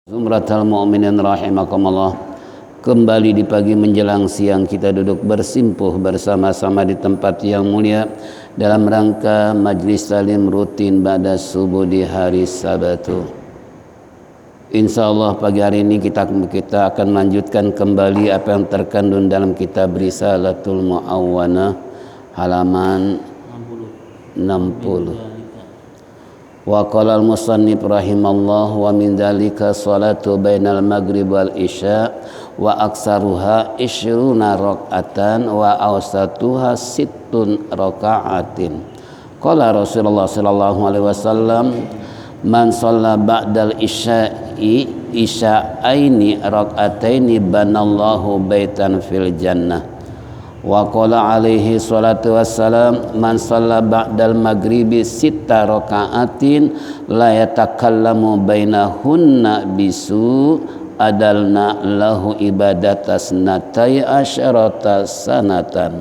Zumratal mu'minin rahimakumullah. Kembali di pagi menjelang siang kita duduk bersimpuh bersama-sama di tempat yang mulia dalam rangka majlis talim rutin ba'da subuh di hari Sabtu. Insyaallah pagi hari ini kita akan lanjutkan kembali apa yang terkandung dalam kitab Risalatul Mu'awwanah halaman 60. Wa qala al-musannif rahimallah wa min dzalika salatu bainal maghrib wal isya wa aksaruha 20 rakaatan wa awsatuha 6 rakaatin. Qala Rasulullah sallallahu alaihi wasallam man shalla ba'dal isya'aini raka'ataini banallahu baitan fil jannah. Wa qala alaihi salatu wassalam man shalla ba'dal maghribi 6 raka'atin la yatakallamu bainahunna bisu adalna lahu ibadatas natai asyarata sanatan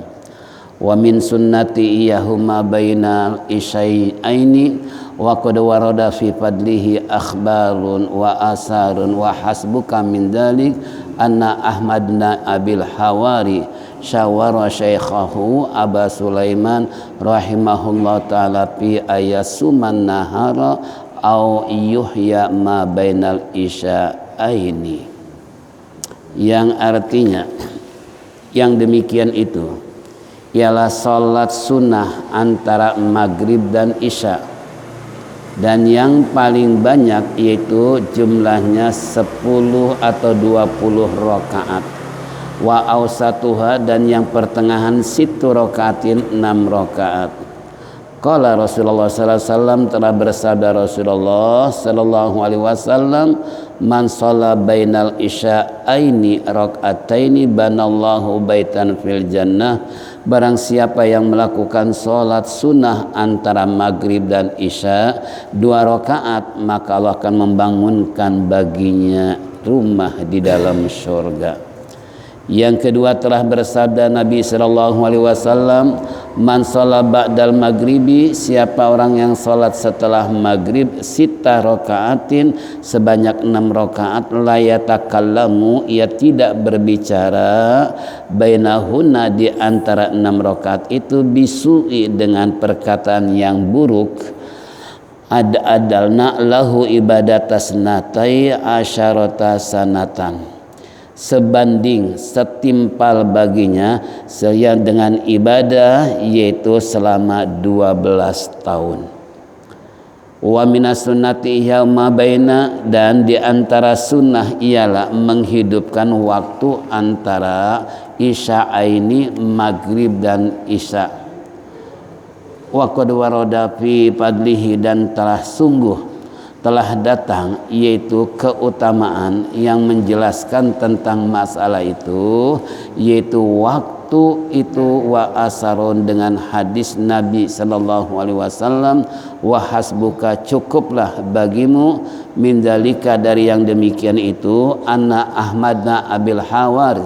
wa min sunnati iyahuma bainal isya'aini wa qad warada fi fadlihi akhbarun wa asarun wa hasbuka min dzalik anna ahmadna abil hawari syawara syaikhahu Aba Sulaiman rahimahullah ta'ala fi ayasuman nahara au yuhya ma bainal isya'aini, yang artinya yang demikian itu ialah salat sunnah antara maghrib dan isya, dan yang paling banyak yaitu jumlahnya 10 atau 20 rakaat. Wa awsatuha, dan yang pertengahan 6 rakaatin 6 rakaat. Qala Rasulullah sallallahu alaihi wasallam, telah bersabda Rasulullah sallallahu alaihi wasallam, man shalla bainal isya'aini raka'ataini banallahu baitan fil jannah. Barang siapa yang melakukan salat sunnah antara maghrib dan isya 2 rakaat, maka Allah akan membangunkan baginya rumah di dalam surga. Yang kedua, telah bersabda Nabi sallallahu alaihi wasallam, man shalla ba'dal maghribi, siapa orang yang salat setelah maghrib 6 rakaatin sebanyak 6 rakaat, la yatakallamu, ia tidak berbicara, bainahunna, di antara 6 rakaat itu, bisu'i, dengan perkataan yang buruk, adalna lahu ibadatas natai asyarata sanatan, sebanding setimpal baginya dengan ibadah, yaitu selama 12 tahun. Wa minas sunnati yauma baina, dan di antara sunnah ialah menghidupkan waktu antara isya'aini, maghrib dan isya. Wa qad warada fi fadlihi, dan telah datang yaitu keutamaan yang menjelaskan tentang masalah itu, yaitu waktu itu, wa asarun, dengan hadis Nabi sallallahu alaihi wasallam, wa hasbuka, cukuplah bagimu, min dzalika, dari yang demikian itu, anna ahmadna abil hawari,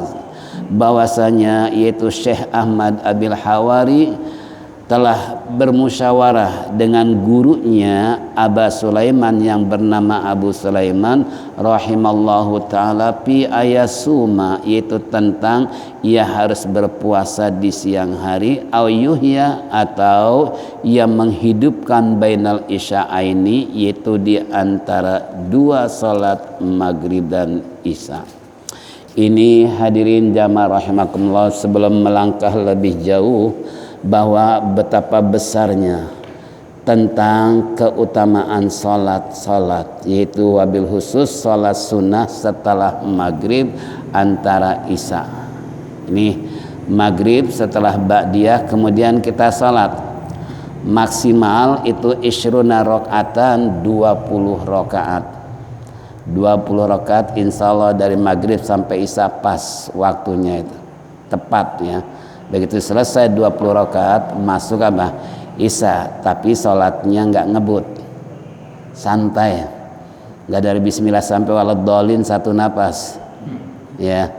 bahwasanya yaitu Syekh Ahmad abil hawari telah bermusyawarah dengan gurunya Aba Sulaiman yang bernama Abu Sulaiman rahimallahu ta'ala fi ayasuma, yaitu tentang ia harus berpuasa di siang hari, au yuhya, atau ia menghidupkan bainal isya'aini, yaitu di antara 2 salat maghrib dan isya. Ini hadirin jamaah rahimakumullah, sebelum melangkah lebih jauh bahwa betapa besarnya tentang keutamaan salat, yaitu wabil khusus salat sunnah setelah maghrib antara isya. Ini maghrib setelah ba'diyah, kemudian kita salat maksimal itu 20 rakaatan, 20 rakaat. 20 rakaat insyaallah dari maghrib sampai isya pas waktunya, itu tepat ya. Begitu selesai 20 rakaat, masuk apa? Isya, tapi sholatnya nggak ngebut, santai, nggak dari bismillah sampai waladhdallin 1 napas, ya.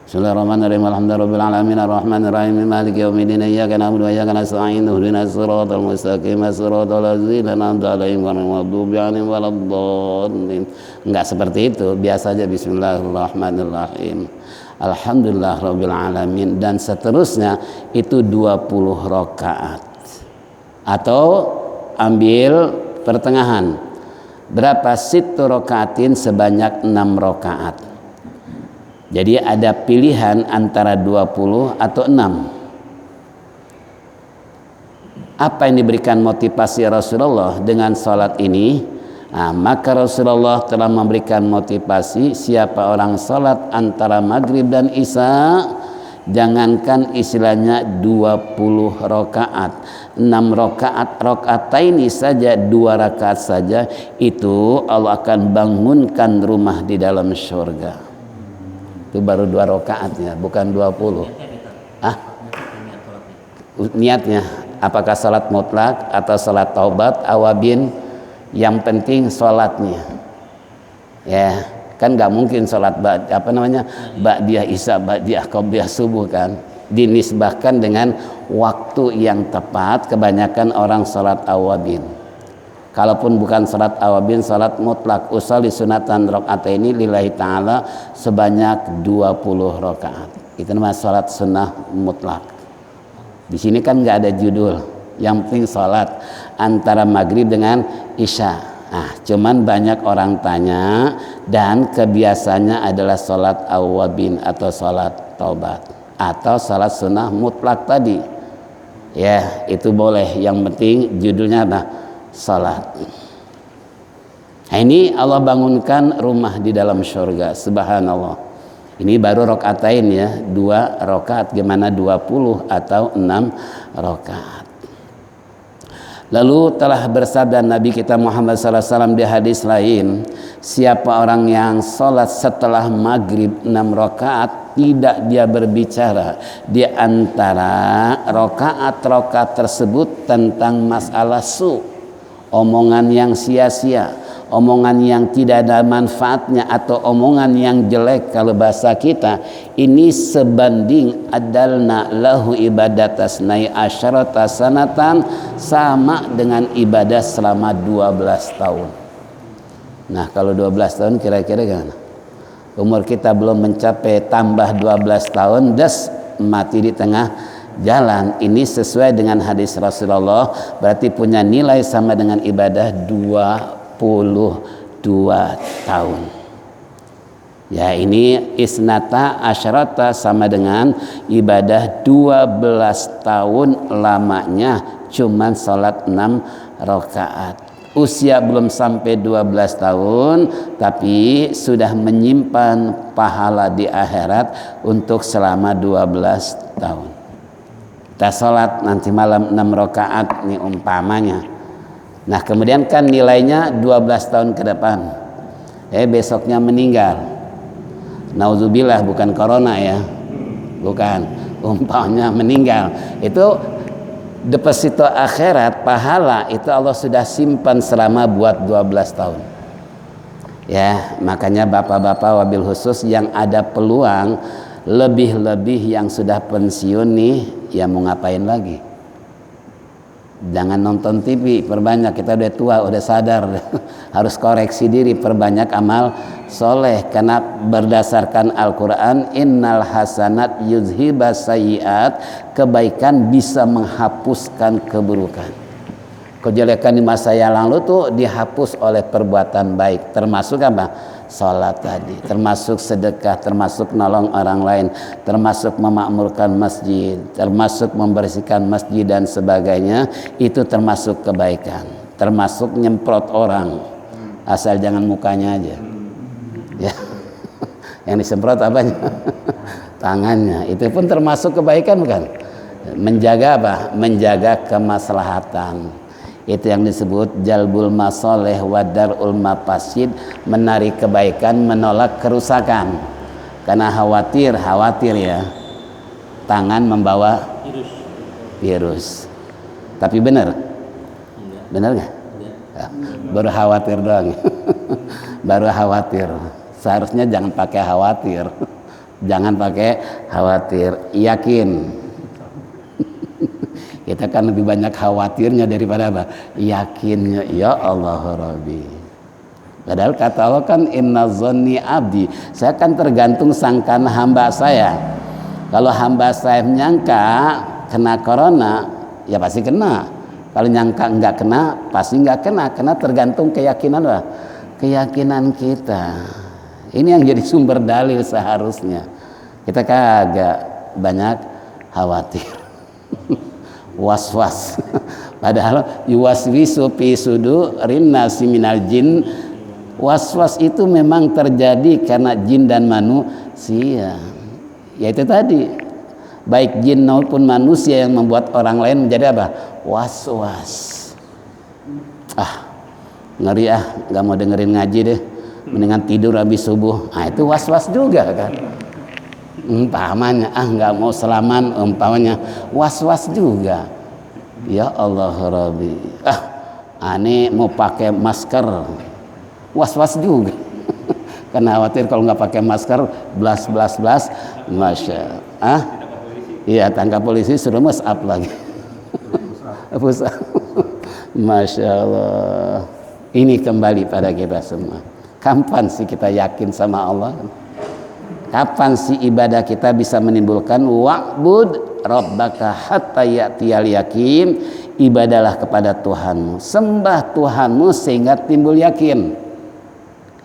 Bismillahirrahmanirrahim. Alhamdulillahirabbil alamin arrahmanir rahim maliki yaumiddin iyyaka na'budu wa iyyaka nasta'in ihdinas siratal mustaqim siratal ladzina an'amta 'alaihim ghairil maghdubi 'alaihim waladdallin. Enggak seperti itu, biasa aja bismillahirrahmanirrahim. Alhamdulillahirabbil alamin dan seterusnya itu 20 rakaat. Atau ambil pertengahan. Berapa sittu rakaatin sebanyak 6 rakaat. Jadi ada pilihan antara 20 atau 6. Apa yang diberikan motivasi Rasulullah dengan salat ini? Nah, maka Rasulullah telah memberikan motivasi siapa orang salat antara maghrib dan isya, jangankan istilahnya 20 rakaat, 6 rakaat, rakaataini saja, 2 rakaat saja, itu Allah akan bangunkan rumah di dalam surga. Itu baru 2 rakaatnya, bukan 20. Niatnya apakah salat mutlak atau salat taubat awabin, yang penting salatnya. Ya, kan nggak mungkin salat ba'diyah isya, ba'diyah qobliyah subuh kan. Dinisbahkan dengan waktu yang tepat, kebanyakan orang salat awabin. Kalaupun bukan salat awabin, salat mutlak, usolli sunatan rakaataini lillahi ta'ala sebanyak 20 rakaat. Itu namanya salat sunnah mutlak. Di sini kan nggak ada judul. Yang penting salat antara maghrib dengan isya. Nah, cuman banyak orang tanya dan kebiasaannya adalah salat awabin atau salat taubat atau salat sunnah mutlak tadi. Ya, itu boleh. Yang penting judulnya apa? Salat. Nah, ini Allah bangunkan rumah di dalam surga. Subhanallah. Ini baru rakaatain ya, 2 rakaat. Gimana 20 atau 6 rakaat. Lalu telah bersabda Nabi kita Muhammad SAW di hadis lain, siapa orang yang sholat setelah maghrib 6 rakaat, tidak dia berbicara di antara rakaat-rakaat tersebut tentang masalah omongan yang sia-sia, omongan yang tidak ada manfaatnya, atau omongan yang jelek kalau bahasa kita, ini sebanding adalna lahu ibadatas nai asyarata sanatan, sama dengan ibadah selama 12 tahun. Nah, kalau 12 tahun kira-kira gimana? Umur kita belum mencapai, tambah 12 tahun, des mati di tengah jalan. Ini sesuai dengan hadis Rasulullah, berarti punya nilai sama dengan ibadah 22 tahun. Ya, ini isnata asyarata sama dengan ibadah 12 tahun lamanya, cuman salat 6 rakaat. Usia belum sampai 12 tahun, tapi sudah menyimpan pahala di akhirat untuk selama 12 tahun. Kita sholat nanti malam 6 rakaat nih umpamanya. Nah, kemudian kan nilainya 12 tahun ke depan. Besoknya meninggal. Nauzubillah, bukan corona ya. Bukan. Umpamanya meninggal. Itu deposito akhirat, pahala itu Allah sudah simpan selama buat 12 tahun. Ya, makanya bapak-bapak wabil khusus yang ada peluang, lebih-lebih yang sudah pensiun nih, ya mau ngapain lagi? Jangan nonton TV, perbanyak. Kita udah tua, udah sadar. Harus koreksi diri, perbanyak amal soleh. Karena berdasarkan Al-Quran, innal hasanat yuzhibas sayyiat, kebaikan bisa menghapuskan keburukan. Kejelekan di masa yang lalu tuh dihapus oleh perbuatan baik. Termasuk apa? Salat tadi, termasuk sedekah, termasuk nolong orang lain, termasuk memakmurkan masjid, termasuk membersihkan masjid dan sebagainya. Itu termasuk kebaikan, termasuk nyemprot orang, asal jangan mukanya aja ya. Yang disemprot apanya? Tangannya. Itu pun termasuk kebaikan, bukan? Menjaga apa? Menjaga kemaslahatan. Itu yang disebut jalbul masoleh wa darul mafasid, menarik kebaikan, menolak kerusakan. Karena khawatir ya, tangan membawa virus. Tapi benar nggak? Ya, baru khawatir doang. Baru khawatir. Seharusnya jangan pakai khawatir, Jangan pakai khawatir, yakin. Kita kan lebih banyak khawatirnya daripada apa? Yakinnya. Ya Allah Rabbi. Padahal kata Allah kan inna zonni abdi. Saya kan tergantung sangkaan hamba saya. Kalau hamba saya menyangka kena corona, ya pasti kena. Kalau nyangka enggak kena, pasti enggak kena. Karena tergantung keyakinan apa? Keyakinan kita. Ini yang jadi sumber dalil seharusnya. Kita kagak banyak khawatir. Was-was. Padahal yuwaswisu fi sudurin nasi minal jin. Was-was itu memang terjadi karena jin dan manusia. Yaitu tadi, baik jin maupun manusia yang membuat orang lain menjadi apa? Was-was. Ngeri nggak mau dengerin ngaji deh. Mendingan tidur habis subuh. Itu was-was juga kan. Umpamanya nggak mau selaman, umpamanya was-was juga. Ya Allah Rabbi, aneh mau pakai masker, was-was juga. Karena khawatir kalau nggak pakai masker blas, masya. Iya, tangkap polisi suruh mas up lagi. Masya Allah. Ini kembali pada kita semua. Kapan sih kita yakin sama Allah? Kapan sih ibadah kita bisa menimbulkan wa'bud rabbaka hatta ya'tiyal yakin? Ibadahlah kepada Tuhanmu, sembah Tuhanmu sehingga timbul yakin.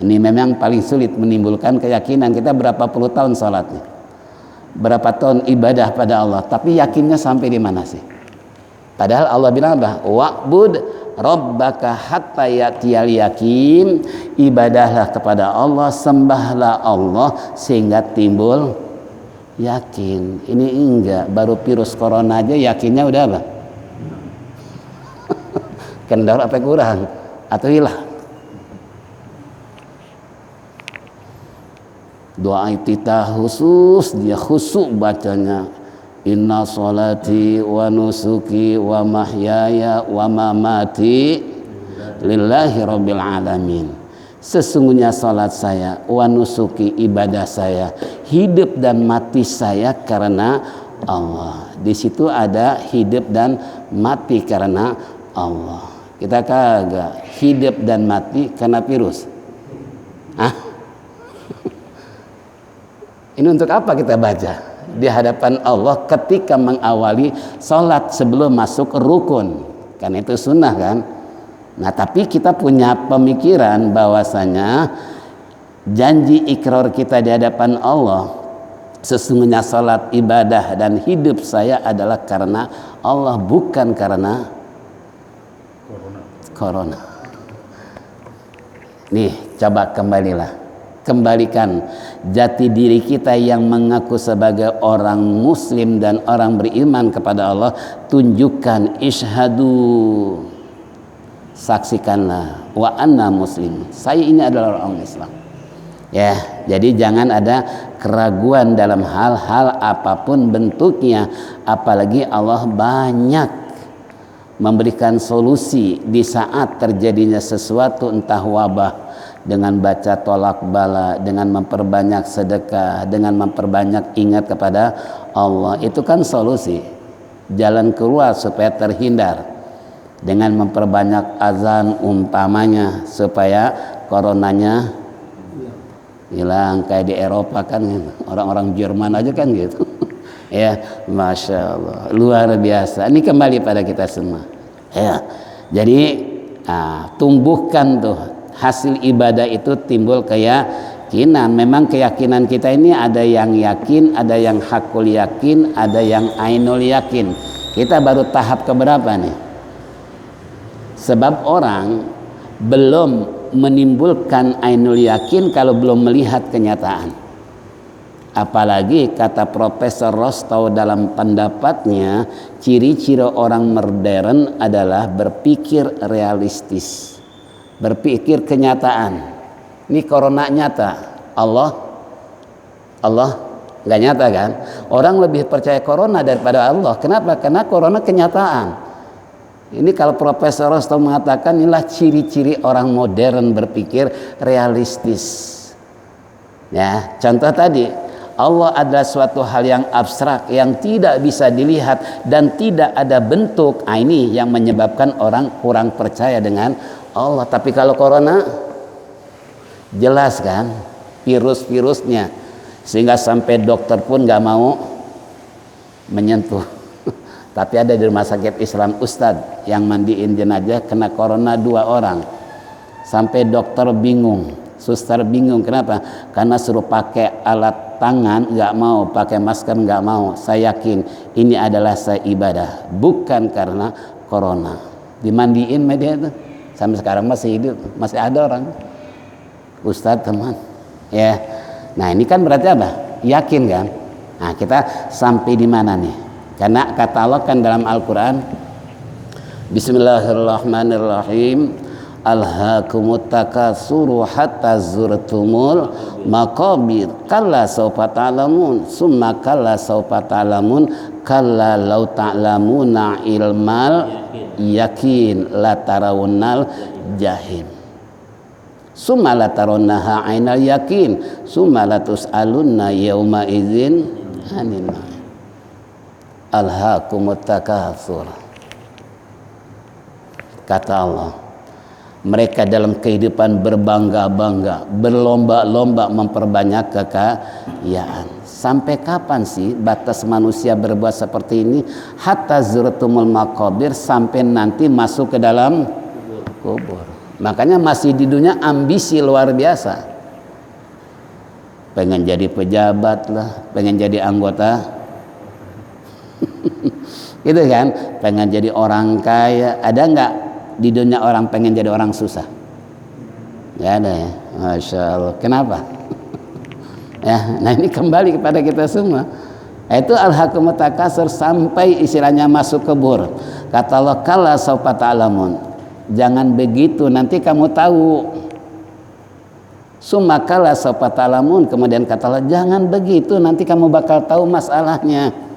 Ini memang paling sulit menimbulkan keyakinan. Kita berapa puluh tahun salatnya, berapa tahun ibadah pada Allah, tapi yakinnya sampai di mana sih? Padahal Allah bilang apa? Wa'bud rabbaka hatta ya'tiyal yakin. Ibadahlah kepada Allah, sembahlah Allah sehingga timbul yakin. Ini enggak, baru virus corona aja yakinnya udah apa? Kendor apa kurang atau hilang? Doa iftitah khusus, dia khusyuk bacanya. Inna salati wa nusuki wa mahyaya wa mamati lillahi rabbil alamin. Sesungguhnya salat saya, wa nusuki ibadah saya, hidup dan mati saya karena Allah. Di situ ada hidup dan mati karena Allah. Kita kagak hidup dan mati karena virus. Ini untuk apa kita baca di hadapan Allah ketika mengawali sholat sebelum masuk rukun? Kan itu sunnah kan. Nah tapi kita punya pemikiran bahwasanya janji ikrar kita di hadapan Allah, sesungguhnya sholat, ibadah dan hidup saya adalah karena Allah, bukan karena corona. Nih coba kembalikan jati diri kita yang mengaku sebagai orang muslim dan orang beriman kepada Allah. Tunjukkan, ishadu, saksikanlah, wa anna muslim, saya ini adalah orang Islam. Ya, jadi jangan ada keraguan dalam hal-hal apapun bentuknya. Apalagi Allah banyak memberikan solusi di saat terjadinya sesuatu, entah wabah, dengan baca tolak bala, dengan memperbanyak sedekah, dengan memperbanyak ingat kepada Allah. Itu kan solusi, jalan keluar supaya terhindar, dengan memperbanyak azan umpamanya supaya coronanya hilang. Kayak di Eropa kan, orang-orang Jerman aja kan gitu. Ya, Masya Allah, luar biasa. Ini kembali pada kita semua. Ya, jadi tumbuhkan tuh hasil ibadah itu timbul keyakinan. Memang keyakinan kita ini ada yang yakin, ada yang hakul yakin, ada yang ainul yakin. Kita baru tahap keberapa nih? Sebab orang belum menimbulkan ainul yakin kalau belum melihat kenyataan. Apalagi kata Profesor Rostow dalam pendapatnya, ciri-ciri orang modern adalah berpikir realistis, berpikir kenyataan. Ini corona nyata, Allah nggak nyata kan? Orang lebih percaya corona daripada Allah. Kenapa? Karena corona kenyataan. Ini kalau Profesor Rostow mengatakan inilah ciri-ciri orang modern berpikir realistis. Ya, contoh tadi, Allah adalah suatu hal yang abstrak, yang tidak bisa dilihat dan tidak ada bentuk. Ini yang menyebabkan orang kurang percaya dengan Allah. Tapi kalau corona jelas kan virus-virusnya, sehingga sampai dokter pun nggak mau menyentuh. Tapi ada di rumah sakit Islam Ustadz yang mandiin jenazah kena corona 2 orang, sampai dokter bingung, suster bingung. Kenapa? Karena suruh pakai alat tangan nggak mau, pakai masker nggak mau. Saya yakin ini adalah ibadah, bukan karena corona. Dimandiin media itu sampai sekarang masih hidup, masih ada orang. Ustadz teman ya. Nah ini kan berarti apa? Yakin kan? Nah kita sampai di mana nih? Karena kata Allah kan dalam Al-Quran, Bismillahirrahmanirrahim, Alhaakumut takatsuru hatta zurtumul maqabir kalla sawfa ta'lamun summa kalla sawfa ta'lamun kalla law ta'lamuna ilmal yakin la tarawunnal jahim summa la tarawunnaha ainal yakin summa la tus'alunna yauma idzin anin alhaakumut takatsur. Kata Allah, mereka dalam kehidupan berbangga-bangga, berlomba-lomba memperbanyak kekayaan. Sampai kapan sih batas manusia berbuat seperti ini? Hatta zurtumul maqabir, sampai nanti masuk ke dalam kubur. Makanya masih di dunia ambisi luar biasa. Pengen jadi pejabat lah, pengen jadi anggota gitu kan, pengen jadi orang kaya. Ada nggak di dunia orang pengen jadi orang susah? Nggak ada ya. Masya Allah. Kenapa? Ya, nah ini kembali kepada kita semua. Itu alhaakumut takatsur, sampai istilahnya masuk kubur. Kata Allah, kalla sawfa ta'lamun, jangan begitu, nanti kamu tahu. Summa kalla sawfa ta'lamun, kemudian kata Allah, jangan begitu, nanti kamu bakal tahu masalahnya.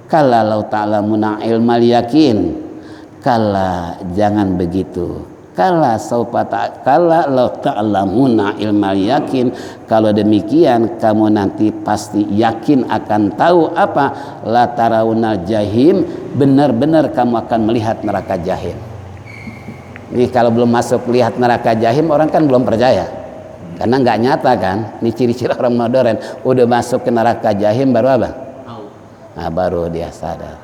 Kalla law ta'lamuna ilmal yakin, kalla jangan begitu. Kalla law ta'lamuna ilmal yakin, kalau demikian kamu nanti pasti yakin akan tahu apa? La tarawunal jahim, benar-benar kamu akan melihat neraka jahim. Ini kalau belum masuk lihat neraka jahim, orang kan belum percaya, karena nggak nyata kan. Ini ciri-ciri orang modern, udah masuk ke neraka jahim baru apa? Nah, baru dia sadar.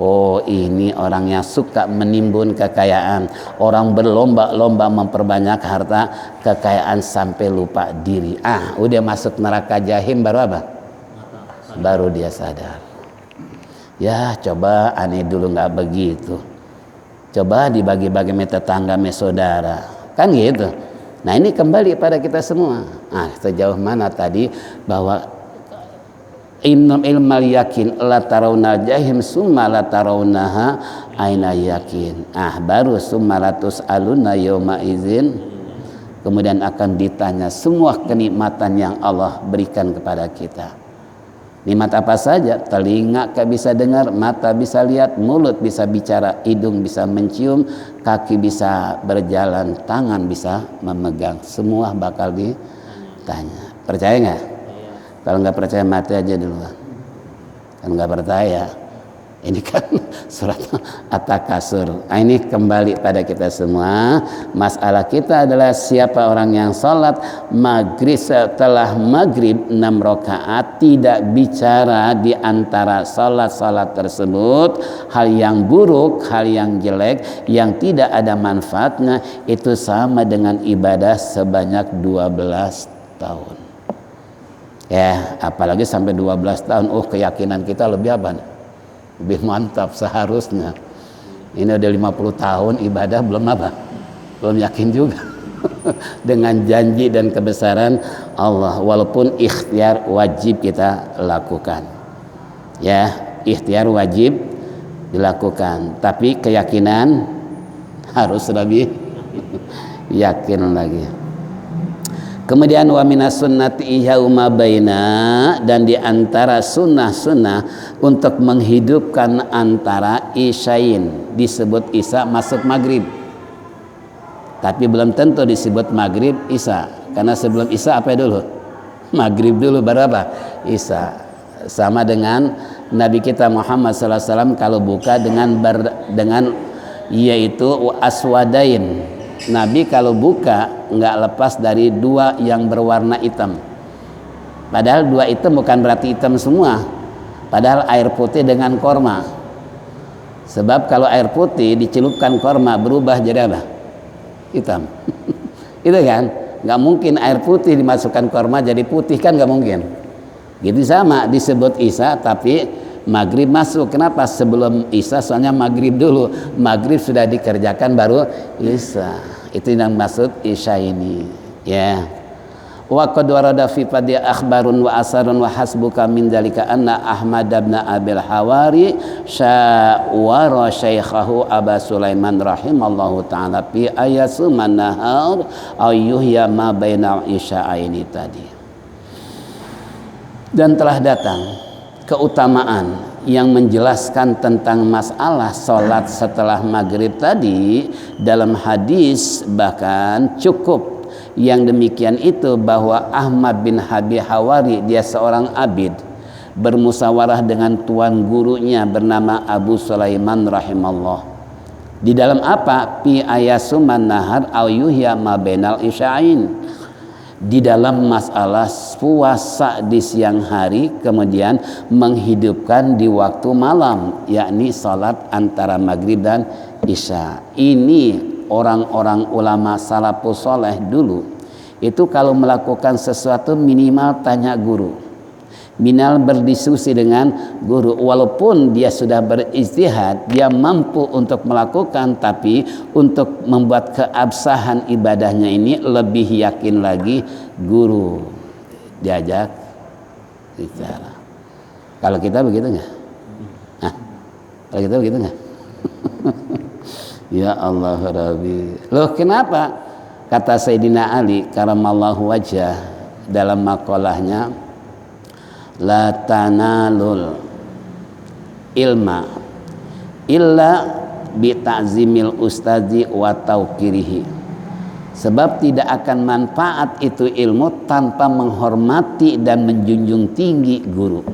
Oh, ini orang yang suka menimbun kekayaan, orang berlomba-lomba memperbanyak harta kekayaan sampai lupa diri. Udah masuk neraka jahim baru apa? Baru dia sadar. Ya coba aneh dulu nggak begitu. Coba dibagi-bagi sama tetangga, sama saudara, kan gitu. Nah ini kembali pada kita semua. Sejauh mana tadi bahwa innam ilmal yakin la tarawna jahim summa la tarawnaha aina yakin. Baru summa la tus'aluna yauma idzin, kemudian akan ditanya semua kenikmatan yang Allah berikan kepada kita. Nikmat apa saja? Telinga bisa dengar, mata bisa lihat, mulut bisa bicara, hidung bisa mencium, kaki bisa berjalan, tangan bisa memegang. Semua bakal ditanya. Percaya nggak? Kalau nggak percaya mati aja dulu. Kan nggak percaya. Ini kan surat At-Takatsur. Ini kembali pada kita semua. Masalah kita adalah siapa orang yang sholat maghrib setelah maghrib 6 rakaat, tidak bicara di antara sholat-sholat tersebut hal yang buruk, hal yang jelek, yang tidak ada manfaatnya, itu sama dengan ibadah sebanyak 12 tahun. Ya, apalagi sampai 12 tahun. Keyakinan kita lebih apa nih? Lebih mantap seharusnya. Ini udah 50 tahun ibadah belum apa? Belum yakin juga dengan janji dan kebesaran Allah. Walaupun ikhtiar wajib kita lakukan. Ya, ikhtiar wajib dilakukan, tapi keyakinan harus lebih yakin lagi. Kemudian wa minas sunnati yauma baina, dan di antara sunnah-sunnah untuk menghidupkan antara isyain, disebut isya masuk maghrib, tapi belum tentu disebut maghrib isya, karena sebelum isya apa dulu? maghrib dulu baru apa? Isya. Sama dengan Nabi kita Muhammad SAW kalau buka dengan yaitu aswadain. Nabi kalau buka nggak lepas dari dua yang berwarna hitam. Padahal dua hitam bukan berarti hitam semua. Padahal air putih dengan korma. Sebab kalau air putih dicelupkan korma berubah jadi apa? Hitam. Itu kan? Nggak mungkin air putih dimasukkan korma jadi putih, kan nggak mungkin. Gitu sama disebut isya tapi maghrib masuk. Kenapa? Sebelum isya soalnya maghrib dulu. Maghrib sudah dikerjakan baru isya. Itu yang maksud isya ini. Ya. Wa qad warada fi fadhi akhbarun wa asarun wa hasbuka min dzalika anna Ahmad bin Abil Hawari syawara syaikhahu Aba Sulaiman rahimallahu taala fi ayasuman nahar ayyuhya ma baina isya'aini tadi. Dan telah datang keutamaan yang menjelaskan tentang masalah sholat setelah maghrib tadi dalam hadis, bahkan cukup yang demikian itu bahwa Ahmad bin Abi Hawari, dia seorang abid, bermusyawarah dengan tuan gurunya bernama Abu Sulaiman rahimallah. Di dalam apa? Pi ayasuman nahar au yuhya ma bainal isya'ain. Di dalam masalah puasa di siang hari kemudian menghidupkan di waktu malam, yakni salat antara maghrib dan isya. Ini orang-orang ulama salafus soleh dulu itu kalau melakukan sesuatu minimal tanya guru, minimal berdiskusi dengan guru. Walaupun dia sudah berijtihad, dia mampu untuk melakukan, tapi untuk membuat keabsahan ibadahnya ini lebih yakin lagi guru diajak bicara. Kalau kita begitu nggak? Nah, kalau kita begitu nggak? Ya Allah Rabbi. Loh kenapa? Kata Sayyidina Ali karamallahu wajah dalam makalahnya, la tanalul ilma illa bi ta'zimil ustazi wa tauqirihi. Sebab tidak akan manfaat itu ilmu tanpa menghormati dan menjunjung tinggi guru.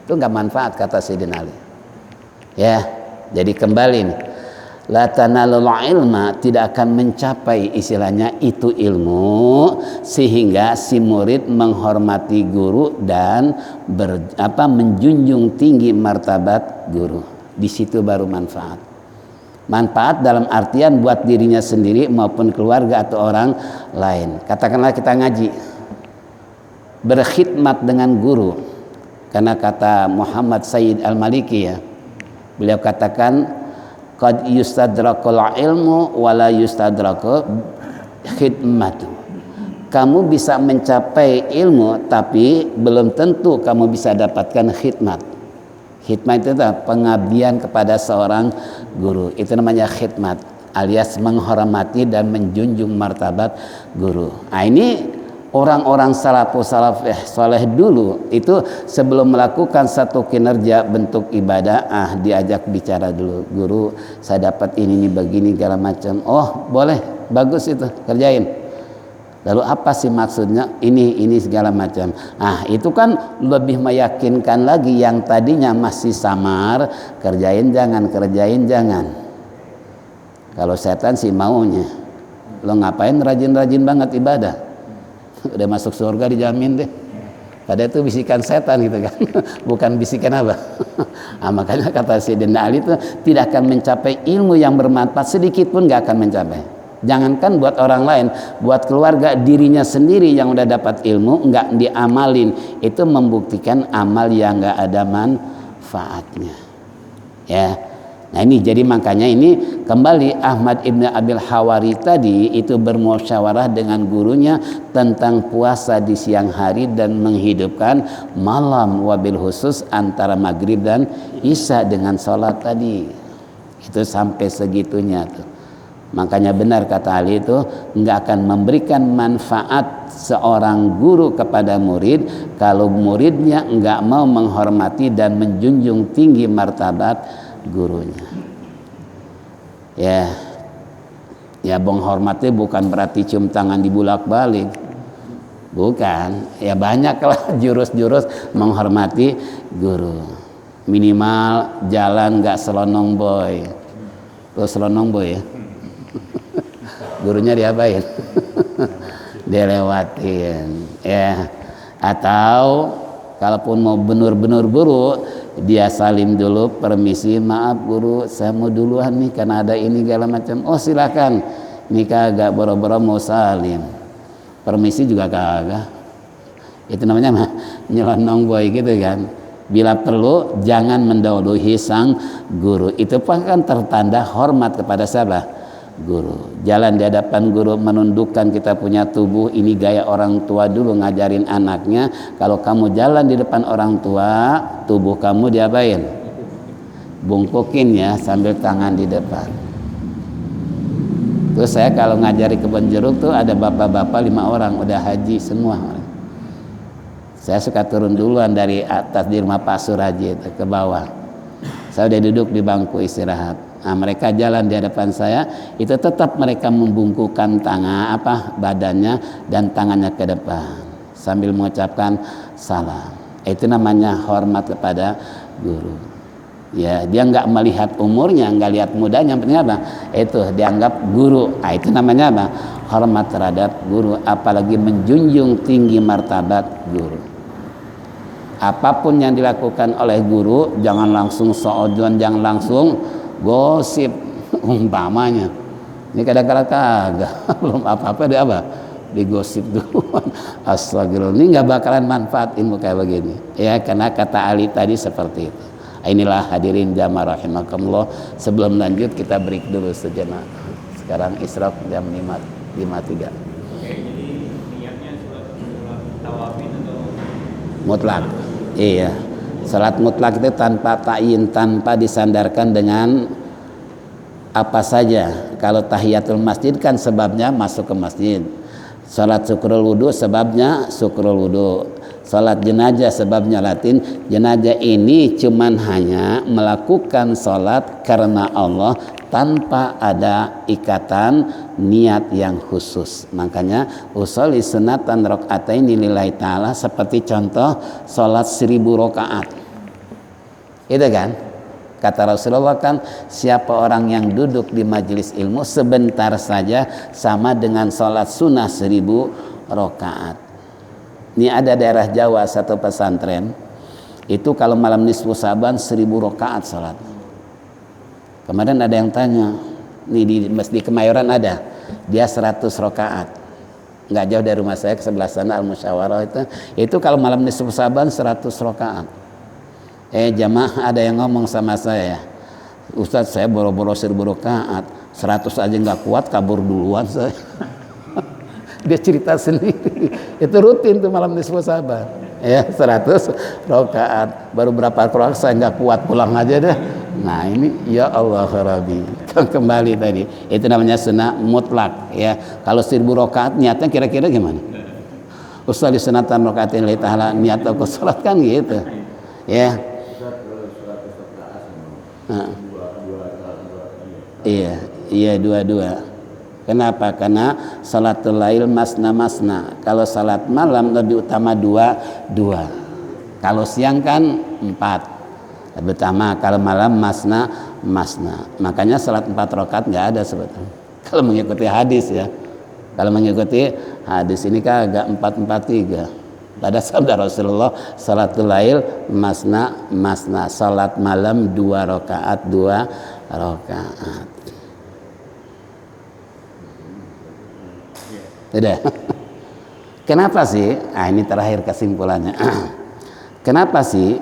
Itu enggak manfaat kata Sayyidina Ali. Ya, jadi kembali nih. La tanalul ilma, tidak akan mencapai istilahnya itu ilmu sehingga si murid menghormati guru dan menjunjung tinggi martabat guru. Di situ baru manfaat. Manfaat dalam artian buat dirinya sendiri maupun keluarga atau orang lain. Katakanlah kita ngaji, berkhidmat dengan guru. Karena kata Muhammad Sayyid Al-Maliki ya, beliau katakan qad yustadrakul ilmu wala yustadrakul khidmatu. Kamu bisa mencapai ilmu tapi belum tentu kamu bisa dapatkan khidmat. Khidmat itu pengabdian kepada seorang guru. Itu namanya khidmat, alias menghormati dan menjunjung martabat guru. Nah, ini orang-orang salafus soleh dulu itu sebelum melakukan satu kinerja bentuk ibadah, diajak bicara dulu, guru saya dapat ini begini segala macam. Oh boleh, bagus itu, kerjain. Lalu apa sih maksudnya? Ini segala macam. Itu kan lebih meyakinkan lagi yang tadinya masih samar, kerjain jangan. Kalau setan sih maunya, lo ngapain rajin-rajin banget ibadah? Udah masuk surga dijamin deh. Padahal itu bisikan setan gitu kan. Bukan bisikan apa. Makanya kata Sayyidina Ali itu tidak akan mencapai ilmu yang bermanfaat sedikit pun gak akan mencapai. Jangankan buat orang lain, buat keluarga, dirinya sendiri yang udah dapat ilmu nggak diamalin, itu membuktikan amal yang nggak ada manfaatnya. Ya. Nah ini jadi makanya ini kembali Ahmad ibn Abil Hawari tadi itu bermusyawarah dengan gurunya tentang puasa di siang hari dan menghidupkan malam, wabil khusus antara maghrib dan isya dengan sholat tadi. Itu sampai segitunya tuh. Makanya benar kata Ali itu nggak akan memberikan manfaat seorang guru kepada murid kalau muridnya nggak mau menghormati dan menjunjung tinggi martabat gurunya. Ya menghormati bukan berarti cium tangan dibulak-balik. Bukan, ya banyak lah jurus-jurus menghormati guru. Minimal jalan nggak selonong boy. Tuh selonong boy ya. Gurunya diapain? Dilewatin. Ya. Atau kalaupun mau benar-benar guru, dia salim dulu, permisi, maaf guru, saya mau duluan nih karena ada ini segala macam. Oh silakan. Ini kagak boro-boro mau salim. Permisi juga kagak. Itu namanya nyelonong boy gitu kan. Bila perlu jangan mendahului sang guru. Itu kan tertanda hormat kepada siapa? Guru. Jalan di hadapan guru menundukkan kita punya tubuh. Ini gaya orang tua dulu ngajarin anaknya. Kalau kamu jalan di depan orang tua, tubuh kamu diapain? Bungkukin ya sambil tangan di depan. Terus saya kalau ngajari kebun jeruk tuh ada bapak-bapak 5 orang udah haji semua. Saya suka turun duluan dari atas di rumah Pak Suraji itu ke bawah. Saya udah duduk di bangku istirahat. Nah, mereka jalan di hadapan saya, itu tetap mereka membungkukkan tangan badannya dan tangannya ke depan sambil mengucapkan salam. Itu namanya hormat kepada guru. Ya, dia nggak melihat umurnya, nggak lihat mudanya, penting apa? Itu dianggap guru. Nah, itu namanya apa? Hormat terhadap guru, apalagi menjunjung tinggi martabat guru. Apapun yang dilakukan oleh guru, jangan langsung seojon, jangan langsung gosip umpamanya. Ini kadang-kadang kagak, belum apa-apa dia apa? Digosip duluan. Astagfirullah, ini nggak bakalan manfaat ilmu kayak begini. Ya, karena kata Ali tadi seperti itu. Inilah hadirin jamaah rahimakumullah. Sebelum lanjut kita break dulu sejenak. Sekarang Isra jam 5.53. Oke, jadi niatnya sholat tawafin atau mutlak. Iya. Salat mutlak itu tanpa ta'yin, tanpa disandarkan dengan apa saja. Kalau tahiyatul masjid kan sebabnya masuk ke masjid. Salat syukrul wudu sebabnya syukrul wudu. Salat jenazah sebabnya latin. Jenazah ini cuman hanya melakukan salat karena Allah tanpa ada ikatan niat yang khusus. Makanya usolli sunatan rakaataini lillahi ta'ala, seperti contoh salat 1000 rakaat. Itu kan? Kata Rasulullah kan, siapa orang yang duduk di majelis ilmu sebentar saja sama dengan salat sunnah 1000 rakaat. Ini ada daerah Jawa satu pesantren itu kalau malam nisfu Saban 1000 rakaat salat. Kemarin ada yang tanya, nih di Masjid Kemayoran ada, dia 100 rakaat. Nggak jauh dari rumah saya ke sebelah sana Al Musyawarah itu kalau malam nisfu Saban 100 rakaat. Jamaah ada yang ngomong sama saya, Ustadz saya boro-boro 1000 rakaat, 100 aja nggak kuat, kabur duluan saya. Dia cerita sendiri. Itu rutin tuh malam nisfu Saban. Ya, 100 rakaat. Baru berapa rakaat saya nggak kuat, pulang aja deh. Nah, ini ya Allah Rabbi. Kembali tadi. Itu namanya sunnah mutlak ya. Kalau 1000 rakaat niatnya kira-kira gimana? Usolli sunatan rakaatin lillahi ta'ala, niat aku salat kan gitu. Ya. Iya dua-dua. Kenapa? Karena salatul lail masna. Kalau salat malam lebih utama dua. Kalau siang kan 4. Lebih utama. Kalau malam masna. Makanya salat 4 rakaat nggak ada sebetulnya. Kalau mengikuti hadis ya. Kalau mengikuti hadis ini kan agak 4-4-3. Pada sabda Rasulullah, salatul lail masna. Salat malam 2 rakaat. Tidak. Kenapa sih? Ini terakhir kesimpulannya. Kenapa sih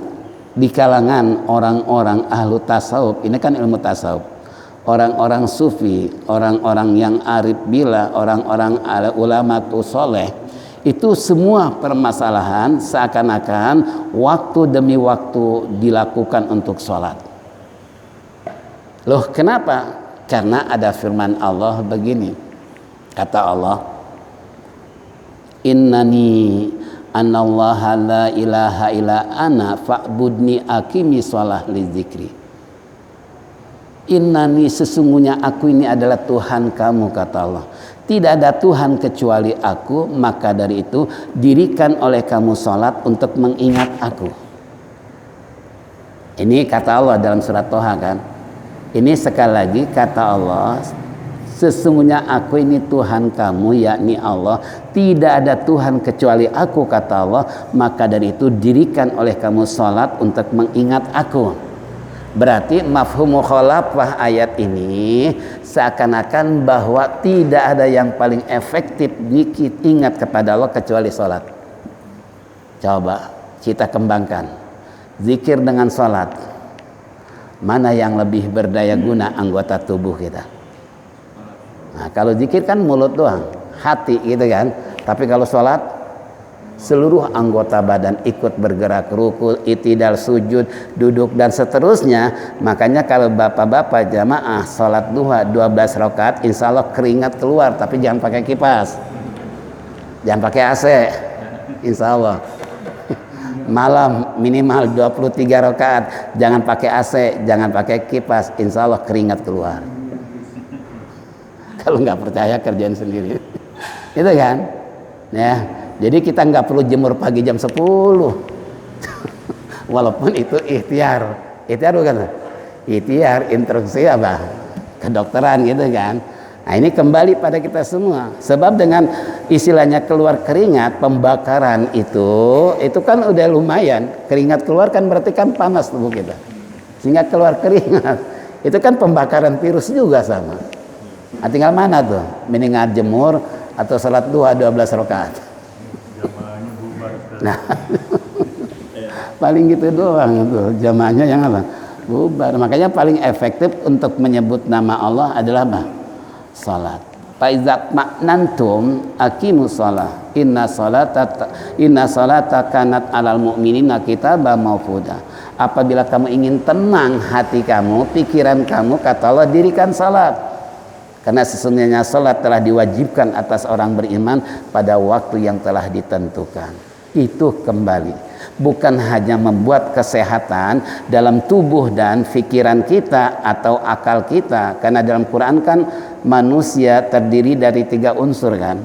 di kalangan orang-orang ahlu tasawuf, ini kan ilmu tasawuf, orang-orang sufi, orang-orang yang arif billah, orang-orang ulama soleh, itu semua permasalahan seakan-akan waktu demi waktu dilakukan untuk sholat. Loh kenapa? Karena ada firman Allah begini. Kata Allah, Innani anallaha la ilaha illa ana fa'budni aqimi shalah li dzikri. Innani sesungguhnya aku ini adalah Tuhan kamu, kata Allah. tidak ada Tuhan kecuali aku, maka dari itu dirikan oleh kamu salat untuk mengingat aku. Ini kata Allah dalam surat Toha kan. Ini sekali lagi kata Allah, sesungguhnya aku ini Tuhan kamu, yakni Allah. Tidak ada Tuhan kecuali aku, kata Allah. Maka dari itu dirikan oleh kamu salat untuk mengingat aku. Berarti mafhum mukhalafah ayat ini seakan-akan bahwa tidak ada yang paling efektif ingat kepada Allah kecuali salat. Coba kita kembangkan. Zikir dengan salat. Mana yang lebih berdaya guna anggota tubuh kita? Nah, kalau zikir kan mulut doang, hati gitu kan. Tapi kalau sholat, seluruh anggota badan ikut bergerak, ruku, itidal, sujud, duduk dan seterusnya. Makanya kalau bapak-bapak jamaah sholat duha 12 rakaat, insya Allah keringat keluar, tapi jangan pakai kipas, jangan pakai AC, insya Allah. Malam minimal 23 rakaat, jangan pakai AC, jangan pakai kipas, insya Allah keringat keluar. Kalau nggak percaya kerjain sendiri. Itu kan ya, jadi kita nggak perlu jemur pagi jam 10 walaupun itu ikhtiar bukan? Ikhtiar, instruksi apa? Kedokteran gitu kan. Nah ini kembali pada kita semua. Sebab dengan istilahnya keluar keringat, pembakaran itu kan udah lumayan. Keringat keluar kan berarti kan panas tubuh kita, sehingga keluar keringat. Itu kan pembakaran virus juga sama. Nah, tinggal mana tuh? Mendingan jemur atau salat duha 12 rakaat. Nah, paling gitu doang tuh jamaahnya yang apa? Bubar. Makanya paling efektif untuk menyebut nama Allah adalah apa? Salat. Faizat maknantum aqimus shalah. Inna salata kanat alal mu'minina kitaban mawquta. Apabila kamu ingin tenang hati kamu, pikiran kamu, kata Allah, dirikan salat. Karena sesungguhnya salat telah diwajibkan atas orang beriman pada waktu yang telah ditentukan. Itu kembali. Bukan hanya membuat kesehatan dalam tubuh dan pikiran kita atau akal kita. Karena dalam Quran kan manusia terdiri dari 3 unsur kan.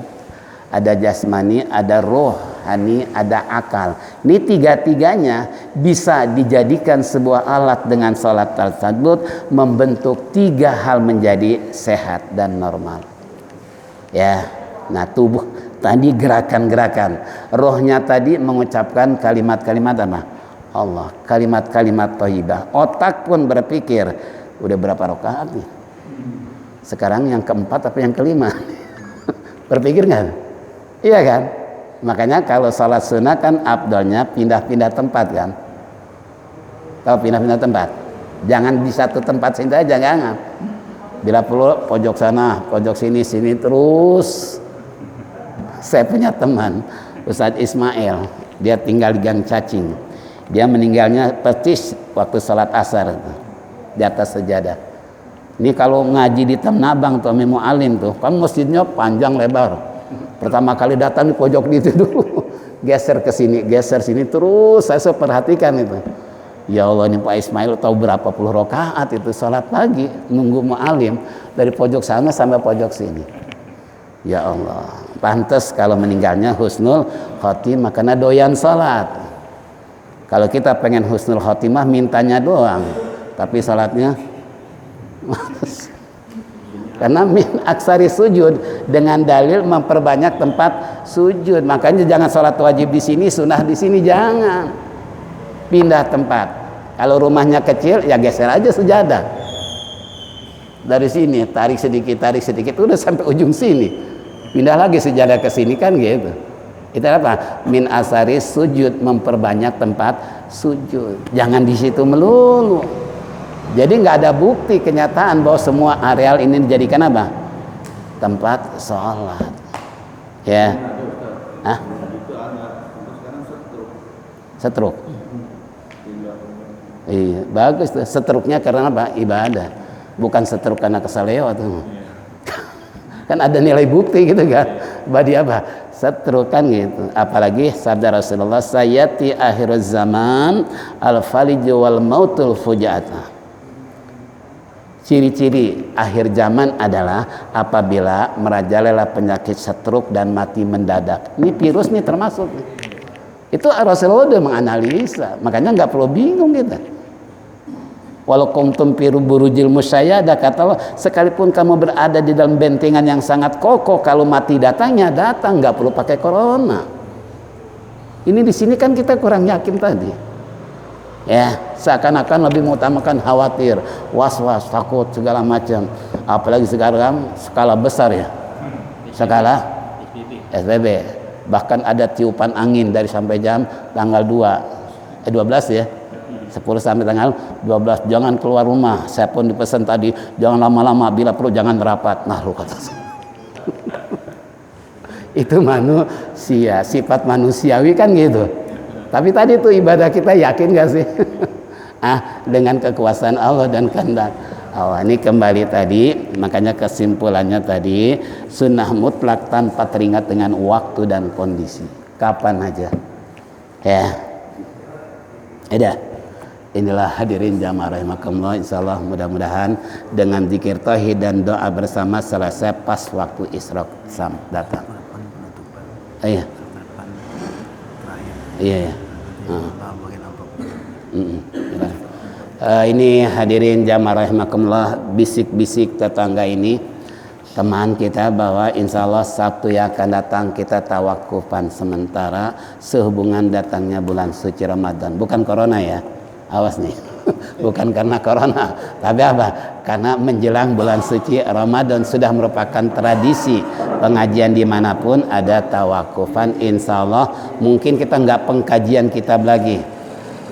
Ada jasmani, ada rohani, ada akal. Ini 3-tiganya bisa dijadikan sebuah alat dengan salat tersebut membentuk 3 hal menjadi sehat dan normal. Ya, nah tubuh tadi gerakan-gerakan, rohnya tadi mengucapkan kalimat-kalimat apa? Allah, kalimat-kalimat thayyibah. Otak pun berpikir, udah berapa rakaat nih? Sekarang yang keempat apa yang kelima? Berpikir nggak? Iya kan? Makanya kalau salat sunnah kan afdalnya pindah-pindah tempat kan? Kalau pindah-pindah tempat, jangan di satu tempat saja, jangan. Bila perlu pojok sana, pojok sini, sini terus. Saya punya teman Ustadz Ismail, dia tinggal di Gang Cacing. Dia meninggalnya persis waktu salat asar di atas sejadah. Ini kalau ngaji di Tamnabang tuh Mimu Alim tuh, kan masjidnya panjang lebar. Pertama kali datang di pojok itu dulu, geser ke sini, geser sini terus. Saya perhatikan itu. Ya Allah, ini Pak Ismail tahu berapa puluh rakaat itu salat pagi nunggu mu'alim dari pojok sana sampai pojok sini. Ya Allah, pantas kalau meninggalnya husnul khotimah karena doyan salat. Kalau kita pengen husnul khotimah mintanya doang, tapi salatnya karena min aksari sujud dengan dalil memperbanyak tempat sujud. Makanya jangan salat wajib di sini, sunnah di sini, jangan pindah tempat. Kalau rumahnya kecil ya geser aja sejadah dari sini, tarik sedikit udah sampai ujung sini. Pindah lagi sejadah ke sini kan gitu. Itu apa? Min asari sujud, memperbanyak tempat sujud. Jangan di situ melulu. Jadi nggak ada bukti kenyataan bahwa semua areal ini dijadikan apa? Tempat sholat. Ya. Hah? Setruk. Iya, bagus tuh. Setruknya karena apa? Ibadah. Bukan setruk karena kesaleo tuh. Kan ada nilai bukti gitu kan. Badi apa? Setruk kan gitu. Apalagi sabda Rasulullah, sayati akhiruz zaman al-falij wal mautul fujata. Ciri-ciri akhir zaman adalah apabila merajalela penyakit stroke dan mati mendadak. Ini virus nih termasuk. Itu Rasulullah udah menganalisa, makanya nggak perlu bingung kita. Walau kuntum fi burujil musyayyada, kata Allah, sekalipun kamu berada di dalam bentengan yang sangat kokoh, kalau mati datangnya datang, nggak perlu pakai corona. Ini di sini kan kita kurang yakin tadi. Ya, seakan-akan lebih mengutamakan khawatir, was-was, takut segala macam. Apalagi sekarang skala besar ya. Skala SBB. Bahkan ada tiupan angin dari sampai jam tanggal 12 ya. 10 sampai tanggal 12 jangan keluar rumah. Saya pun dipesan tadi jangan lama-lama, bila perlu jangan rapat. Nah, lu kata itu manusia, sifat manusiawi kan gitu. Tapi tadi itu ibadah kita yakin gak sih? Dengan kekuasaan Allah dan kehendak Allah. Ini kembali tadi, makanya kesimpulannya tadi, sunnah mutlak tanpa teringat dengan waktu dan kondisi. Kapan aja. Ya. Ada. Inilah hadirin jamaah rahimakumullah, insyaallah mudah-mudahan dengan zikir tauhid dan doa bersama selesai pas waktu Isra datang. Iya. Iya ya. Ini hadirin jamaah rahimakumullah, bisik-bisik tetangga ini teman kita bahwa insya Allah Sabtu yang akan datang kita tawakufan sementara sehubungan datangnya bulan suci Ramadan. Bukan corona ya, awas nih. Bukan karena corona, tapi apa? Karena menjelang bulan suci Ramadan sudah merupakan tradisi pengajian dimanapun ada tawakufan. Insya Allah mungkin kita nggak pengkajian kitab lagi,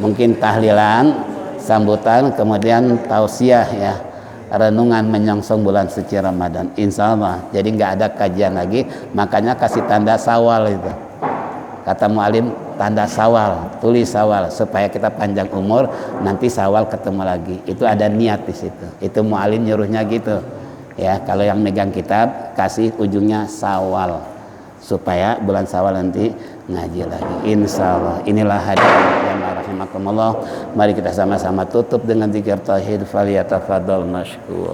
mungkin tahlilan, sambutan, kemudian tausiah ya, renungan menyongsong bulan suci Ramadan. Insya Allah jadi nggak ada kajian lagi, makanya kasih tanda Syawal itu. Kata mu'alim, tanda Syawal, tulis Syawal supaya kita panjang umur, nanti Syawal ketemu lagi. Itu ada niat di situ. Itu mu'alim nyuruhnya gitu. Ya, kalau yang megang kitab kasih ujungnya Syawal supaya bulan Syawal nanti ngaji lagi. Insyaallah. Inilah hadirin yang rahimakumullah. Mari kita sama-sama tutup dengan zikir tauhid, faliyatafadhal mashkur.